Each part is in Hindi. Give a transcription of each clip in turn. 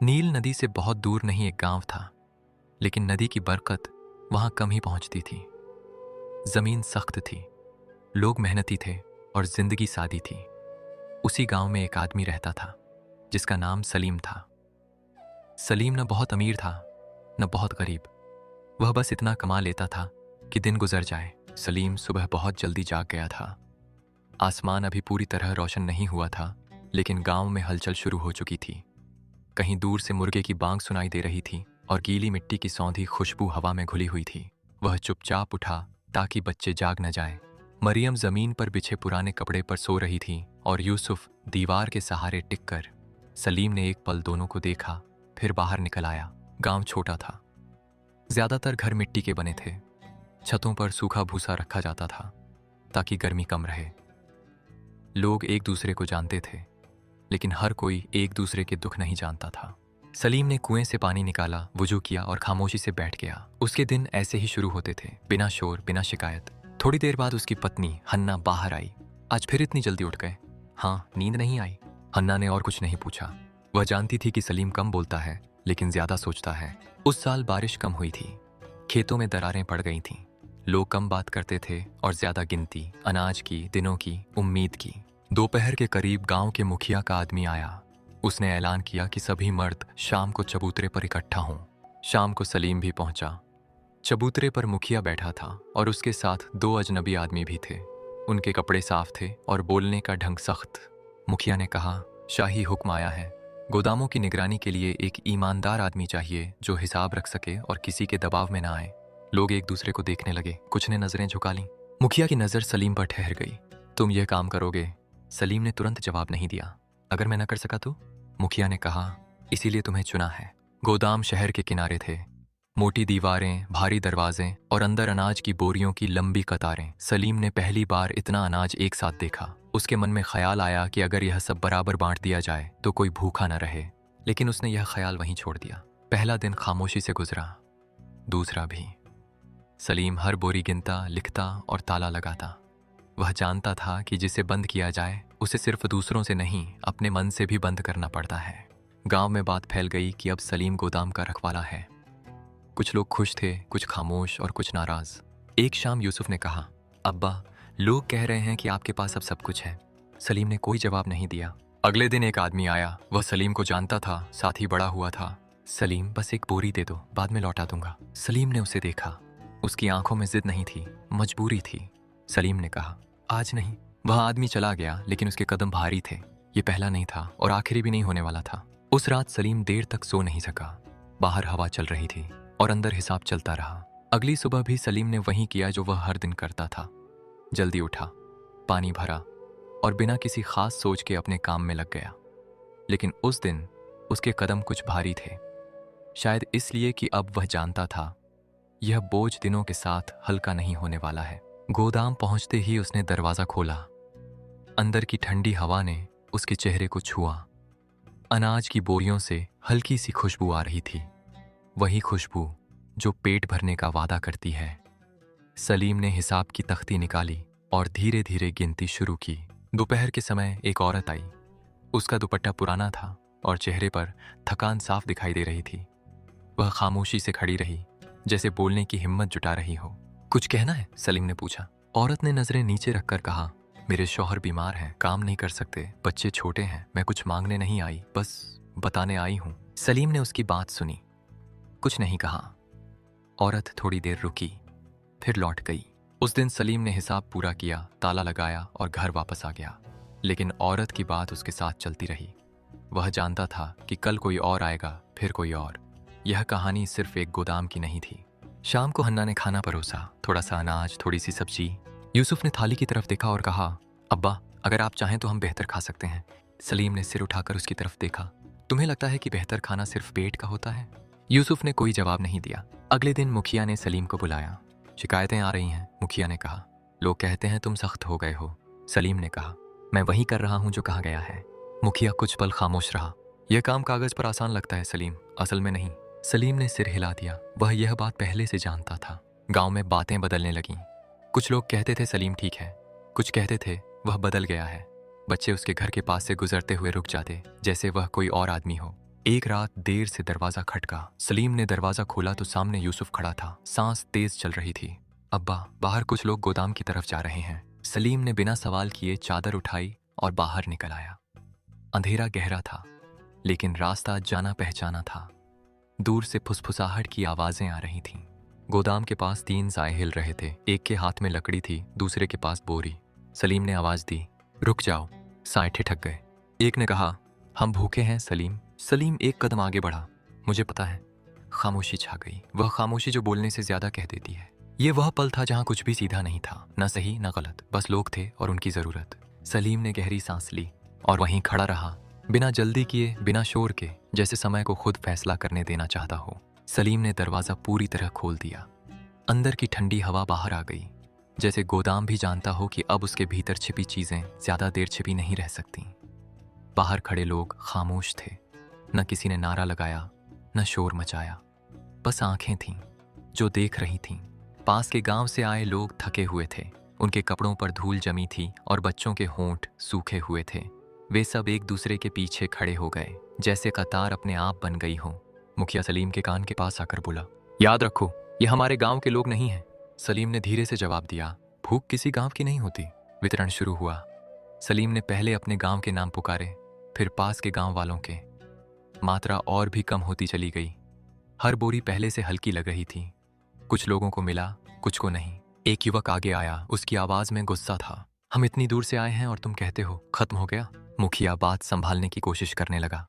नील नदी से बहुत दूर नहीं एक गांव था, लेकिन नदी की बरकत वहां कम ही पहुंचती थी। जमीन सख्त थी, लोग मेहनती थे और जिंदगी सादी थी। उसी गांव में एक आदमी रहता था जिसका नाम सलीम था। सलीम न बहुत अमीर था न बहुत गरीब। वह बस इतना कमा लेता था कि दिन गुजर जाए। सलीम सुबह बहुत जल्दी जाग गया था। आसमान अभी पूरी तरह रोशन नहीं हुआ था, लेकिन गांव में हलचल शुरू हो चुकी थी। कहीं दूर से मुर्गे की बांग सुनाई दे रही थी और गीली मिट्टी की सौंधी खुशबू हवा में घुली हुई थी। वह चुपचाप उठा ताकि बच्चे जाग न जाएं। मरियम जमीन पर बिछे पुराने कपड़े पर सो रही थी और यूसुफ दीवार के सहारे टिककर। सलीम ने एक पल दोनों को देखा, फिर बाहर निकल आया। गांव छोटा था, ज्यादातर घर मिट्टी के बने थे। छतों पर सूखा भूसा रखा जाता था ताकि गर्मी कम रहे। लोग एक दूसरे को जानते थे, लेकिन हर कोई एक दूसरे के दुख नहीं जानता था। सलीम ने कुएं से पानी निकाला, वुजू किया और खामोशी से बैठ गया। उसके दिन ऐसे ही शुरू होते थे, बिना शोर, बिना शिकायत। थोड़ी देर बाद उसकी पत्नी हन्ना बाहर आई। आज फिर इतनी जल्दी उठ गए? हाँ, नींद नहीं आई? हन्ना ने और कुछ नहीं पूछा। वह जानती थी कि सलीम कम बोलता है लेकिन ज्यादा सोचता है। उस साल बारिश कम हुई थी, खेतों में दरारें पड़ गई थीं। लोग कम बात करते थे और ज्यादा गिनती, अनाज की, दिनों की, उम्मीद की। दोपहर के करीब गांव के मुखिया का आदमी आया। उसने ऐलान किया कि सभी मर्द शाम को चबूतरे पर इकट्ठा हों। शाम को सलीम भी पहुंचा। चबूतरे पर मुखिया बैठा था और उसके साथ 2 अजनबी आदमी भी थे। उनके कपड़े साफ थे और बोलने का ढंग सख्त। मुखिया ने कहा, शाही हुक्म आया है। गोदामों की निगरानी के लिए एक ईमानदार आदमी चाहिए जो हिसाब रख सके और किसी के दबाव में ना आए। लोग एक दूसरे को देखने लगे, कुछ ने नजरें झुका लीं। मुखिया की नजर सलीम पर ठहर गई। तुम यह काम करोगे? सलीम ने तुरंत जवाब नहीं दिया। अगर मैं न कर सका तो? मुखिया ने कहा, इसीलिए तुम्हें चुना है। गोदाम शहर के किनारे थे, मोटी दीवारें, भारी दरवाजे और अंदर अनाज की बोरियों की लंबी कतारें। सलीम ने पहली बार इतना अनाज एक साथ देखा। उसके मन में ख्याल आया कि अगर यह सब बराबर बांट दिया जाए तो कोई भूखा न रहे, लेकिन उसने यह ख्याल वहीं छोड़ दिया। पहला दिन खामोशी से गुजरा, दूसरा भी। सलीम हर बोरी गिनता, लिखता और ताला लगाता। वह जानता था कि जिसे बंद किया जाए उसे सिर्फ दूसरों से नहीं, अपने मन से भी बंद करना पड़ता है। गांव में बात फैल गई कि अब सलीम गोदाम का रखवाला है। कुछ लोग खुश थे, कुछ खामोश और कुछ नाराज। एक शाम यूसुफ ने कहा, अब्बा, लोग कह रहे हैं कि आपके पास अब सब कुछ है। सलीम ने कोई जवाब नहीं दिया। अगले दिन एक आदमी आया। वह सलीम को जानता था, साथ ही बड़ा हुआ था। सलीम, बस एक बोरी दे दो, बाद में लौटा दूंगा। सलीम ने उसे देखा। उसकी आंखों में जिद नहीं थी, मजबूरी थी। सलीम ने कहा, आज नहीं। वह आदमी चला गया, लेकिन उसके कदम भारी थे। ये पहला नहीं था और आखिरी भी नहीं होने वाला था। उस रात सलीम देर तक सो नहीं सका। बाहर हवा चल रही थी और अंदर हिसाब चलता रहा। अगली सुबह भी सलीम ने वही किया जो वह हर दिन करता था। जल्दी उठा, पानी भरा और बिना किसी खास सोच के अपने काम में लग गया। लेकिन उस दिन उसके कदम कुछ भारी थे, शायद इसलिए कि अब वह जानता था यह बोझ दिनों के साथ हल्का नहीं होने वाला है। गोदाम पहुंचते ही उसने दरवाजा खोला। अंदर की ठंडी हवा ने उसके चेहरे को छुआ। अनाज की बोरियों से हल्की सी खुशबू आ रही थी, वही खुशबू जो पेट भरने का वादा करती है। सलीम ने हिसाब की तख्ती निकाली और धीरे धीरे गिनती शुरू की। दोपहर के समय एक औरत आई। उसका दुपट्टा पुराना था और चेहरे पर थकान साफ दिखाई दे रही थी। वह खामोशी से खड़ी रही, जैसे बोलने की हिम्मत जुटा रही हो। कुछ कहना है? सलीम ने पूछा। औरत ने नजरें नीचे रखकर कहा, मेरे शौहर बीमार हैं, काम नहीं कर सकते, बच्चे छोटे हैं। मैं कुछ मांगने नहीं आई, बस बताने आई हूं। सलीम ने उसकी बात सुनी, कुछ नहीं कहा। औरत थोड़ी देर रुकी, फिर लौट गई। उस दिन सलीम ने हिसाब पूरा किया, ताला लगाया और घर वापस आ गया। लेकिन औरत की बात उसके साथ चलती रही। वह जानता था कि कल कोई और आएगा, फिर कोई और। यह कहानी सिर्फ एक गोदाम की नहीं थी। शाम को हन्ना ने खाना परोसा, थोड़ा सा अनाज, थोड़ी सी सब्जी। यूसुफ ने थाली की तरफ देखा और कहा, अब्बा, अगर आप चाहें तो हम बेहतर खा सकते हैं। सलीम ने सिर उठाकर उसकी तरफ देखा। तुम्हें लगता है कि बेहतर खाना सिर्फ पेट का होता है? यूसुफ ने कोई जवाब नहीं दिया। अगले दिन मुखिया ने सलीम को बुलाया। शिकायतें आ रही हैं, मुखिया ने कहा। लोग कहते हैं तुम सख्त हो गए हो। सलीम ने कहा, मैं वही कर रहा हूं जो कहा गया है। मुखिया कुछ पल खामोश रहा। यह काम कागज पर आसान लगता है सलीम, असल में नहीं। सलीम ने सिर हिला दिया। वह यह बात पहले से जानता था। गांव में बातें बदलने लगीं। कुछ लोग कहते थे सलीम ठीक है, कुछ कहते थे वह बदल गया है। बच्चे उसके घर के पास से गुजरते हुए रुक जाते, जैसे वह कोई और आदमी हो। एक रात देर से दरवाजा खटका। सलीम ने दरवाजा खोला तो सामने यूसुफ खड़ा था। सांस तेज चल रही थी। अब्बा, बाहर कुछ लोग गोदाम की तरफ जा रहे हैं। सलीम ने बिना सवाल किए चादर उठाई और बाहर निकल आया। अंधेरा गहरा था, लेकिन रास्ता जाना पहचाना था। दूर से फुसफुसाहट की आवाजें आ रही थीं। गोदाम के पास 3 साए हिल रहे थे। एक के हाथ में लकड़ी थी, दूसरे के पास बोरी। सलीम ने आवाज दी, रुक जाओ। साए ठिठक गए। एक ने कहा, हम भूखे हैं सलीम। सलीम एक कदम आगे बढ़ा। मुझे पता है। खामोशी छा गई, वह खामोशी जो बोलने से ज्यादा कह देती है। ये वह पल था जहां कुछ भी सीधा नहीं था, न सही न गलत, बस लोग थे और उनकी जरूरत। सलीम ने गहरी सांस ली और वहीं खड़ा रहा, बिना जल्दी किए, बिना शोर के, जैसे समय को खुद फैसला करने देना चाहता हो। सलीम ने दरवाजा पूरी तरह खोल दिया। अंदर की ठंडी हवा बाहर आ गई, जैसे गोदाम भी जानता हो कि अब उसके भीतर छिपी चीजें ज्यादा देर छिपी नहीं रह सकती। बाहर खड़े लोग खामोश थे। न किसी ने नारा लगाया, न शोर मचाया, बस आंखें थीं जो देख रही थीं। पास के गांव से आए लोग थके हुए थे। उनके कपड़ों पर धूल जमी थी और बच्चों के होंठ सूखे हुए थे। वे सब एक दूसरे के पीछे खड़े हो गए, जैसे कतार अपने आप बन गई हो। मुखिया सलीम के कान के पास आकर बोला, याद रखो, ये हमारे गांव के लोग नहीं हैं। सलीम ने धीरे से जवाब दिया, भूख किसी गांव की नहीं होती। वितरण शुरू हुआ। सलीम ने पहले अपने गांव के नाम पुकारे, फिर पास के गांव वालों के। मात्रा और भी कम होती चली गई। हर बोरी पहले से हल्की लग रही थी। कुछ लोगों को मिला, कुछ को नहीं। एक युवक आगे आया, उसकी आवाज में गुस्सा था। हम इतनी दूर से आए हैं और तुम कहते हो खत्म हो गया। मुखिया बात संभालने की कोशिश करने लगा,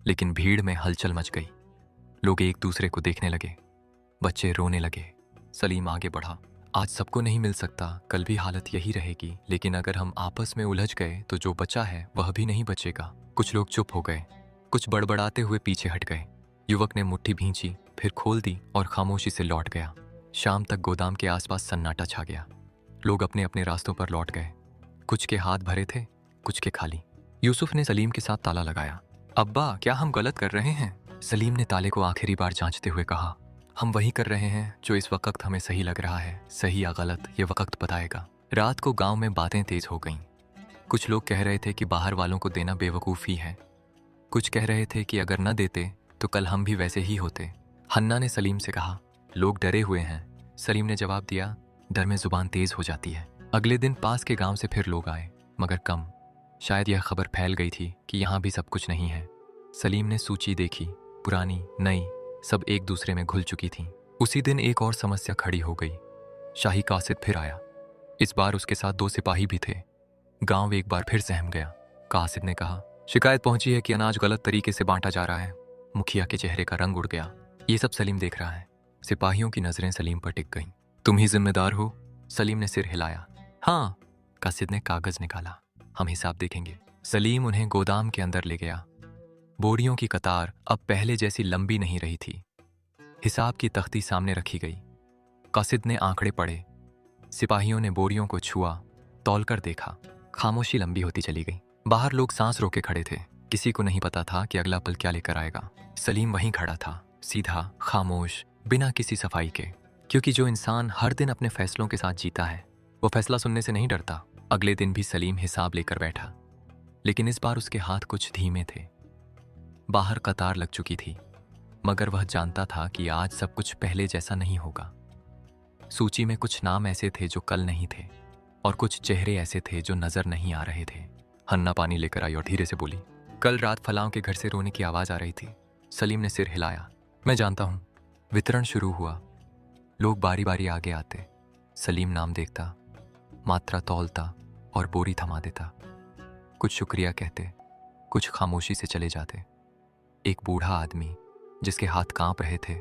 लेकिन भीड़ में हलचल मच गई। लोग एक दूसरे को देखने लगे, बच्चे रोने लगे। सलीम आगे बढ़ा, आज सबको नहीं मिल सकता, कल भी हालत यही रहेगी, लेकिन अगर हम आपस में उलझ गए तो जो बचा है वह भी नहीं बचेगा। कुछ लोग चुप हो गए, कुछ बड़बड़ाते हुए पीछे हट गए। युवक ने मुट्ठी भींची, फिर खोल दी और खामोशी से लौट गया। शाम तक गोदाम के आसपास सन्नाटा छा गया। लोग अपने अपने रास्तों पर लौट गए। कुछ के हाथ भरे थे, कुछ के खाली। यूसुफ ने सलीम के साथ ताला लगाया। अब्बा, क्या हम गलत कर रहे हैं? सलीम ने ताले को आखिरी बार जांचते हुए कहा, हम वही कर रहे हैं जो इस वक्त हमें सही लग रहा है। सही या गलत ये वक्त बताएगा। रात को गांव में बातें तेज हो गईं। कुछ लोग कह रहे थे कि बाहर वालों को देना बेवकूफ़ी है। कुछ कह रहे थे कि अगर न देते तो कल हम भी वैसे ही होते। हन्ना ने सलीम से कहा, लोग डरे हुए हैं। सलीम ने जवाब दिया, डर में जुबान तेज हो जाती है। अगले दिन पास के गांव से फिर लोग आए, मगर कम। शायद यह खबर फैल गई थी कि यहाँ भी सब कुछ नहीं है। सलीम ने सूची देखी, पुरानी नई सब एक दूसरे में घुल चुकी थीं। उसी दिन एक और समस्या खड़ी हो गई। शाही कासिद फिर आया। इस बार उसके साथ 2 सिपाही भी थे। गांव एक बार फिर सहम गया। कासिद ने कहा, शिकायत पहुंची है कि अनाज गलत तरीके से बांटा जा रहा है। मुखिया के चेहरे का रंग उड़ गया। ये सब सलीम देख रहा है। सिपाहियों की नजरें सलीम पर टिक गईं। तुम ही जिम्मेदार हो? सलीम ने सिर हिलाया। हाँ। कासिद ने कागज निकाला, हम हिसाब देखेंगे। सलीम उन्हें गोदाम के अंदर ले गया। बोरियों की कतार अब पहले जैसी लंबी नहीं रही थी। हिसाब की तख्ती सामने रखी गई। कासिद ने आंकड़े पढ़े। सिपाहियों ने बोरियों को छुआ, तौलकर देखा। खामोशी लंबी होती चली गई। बाहर लोग सांस रोके खड़े थे। किसी को नहीं पता था कि अगला पल क्या लेकर आएगा। सलीम वहीं खड़ा था, सीधा, खामोश, बिना किसी सफाई के। क्योंकि जो इंसान हर दिन अपने फैसलों के साथ जीता है, वो फैसला सुनने से नहीं डरता। अगले दिन भी सलीम हिसाब लेकर बैठा, लेकिन इस बार उसके हाथ कुछ धीमे थे। बाहर कतार लग चुकी थी, मगर वह जानता था कि आज सब कुछ पहले जैसा नहीं होगा। सूची में कुछ नाम ऐसे थे जो कल नहीं थे, और कुछ चेहरे ऐसे थे जो नजर नहीं आ रहे थे। हन्ना पानी लेकर आई और धीरे से बोली, कल रात फलाओं के घर से रोने की आवाज आ रही थी। सलीम ने सिर हिलाया, मैं जानता हूं। वितरण शुरू हुआ। लोग बारी बारी आगे आते। सलीम नाम देखता, मात्रा तौलता और बोरी थमा देता। कुछ शुक्रिया कहते, कुछ खामोशी से चले जाते। एक बूढ़ा आदमी जिसके हाथ कांप रहे थे,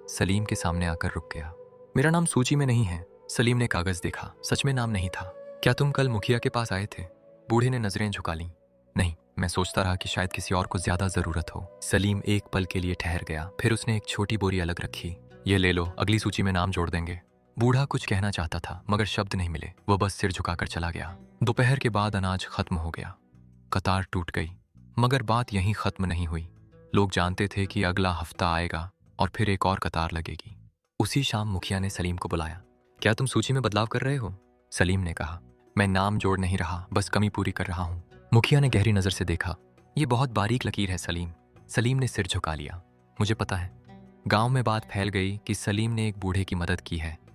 सलीम के सामने आकर रुक गया। मेरा नाम सूची में नहीं है। सलीम ने कागज देखा, सच में नाम नहीं था। क्या तुम कल मुखिया के पास आए थे? बूढ़े ने नजरें झुका लीं। नहीं, मैं सोचता रहा कि शायद किसी और को ज्यादा जरूरत हो। सलीम एक पल के लिए ठहर गया, फिर उसने एक छोटी बोरी अलग रखी। ये ले लो, अगली सूची में नाम जोड़ देंगे। बूढ़ा कुछ कहना चाहता था, मगर शब्द नहीं मिले। वह बस सिर झुकाकर चला गया। दोपहर के बाद अनाज खत्म हो गया। कतार टूट गई, मगर बात यहीं खत्म नहीं हुई। लोग जानते थे कि अगला हफ्ता आएगा और फिर एक और कतार लगेगी। उसी शाम मुखिया ने सलीम को बुलाया। क्या तुम सूची में बदलाव कर रहे हो? सलीम ने कहा, मैं नाम जोड़ नहीं रहा, बस कमी पूरी कर रहा हूं। मुखिया ने गहरी नजर से देखा। यह बहुत बारीक लकीर है सलीम। सलीम ने सिर झुका लिया। मुझे पता है। गांव में बात फैल गई कि सलीम ने एक बूढ़े की मदद की है।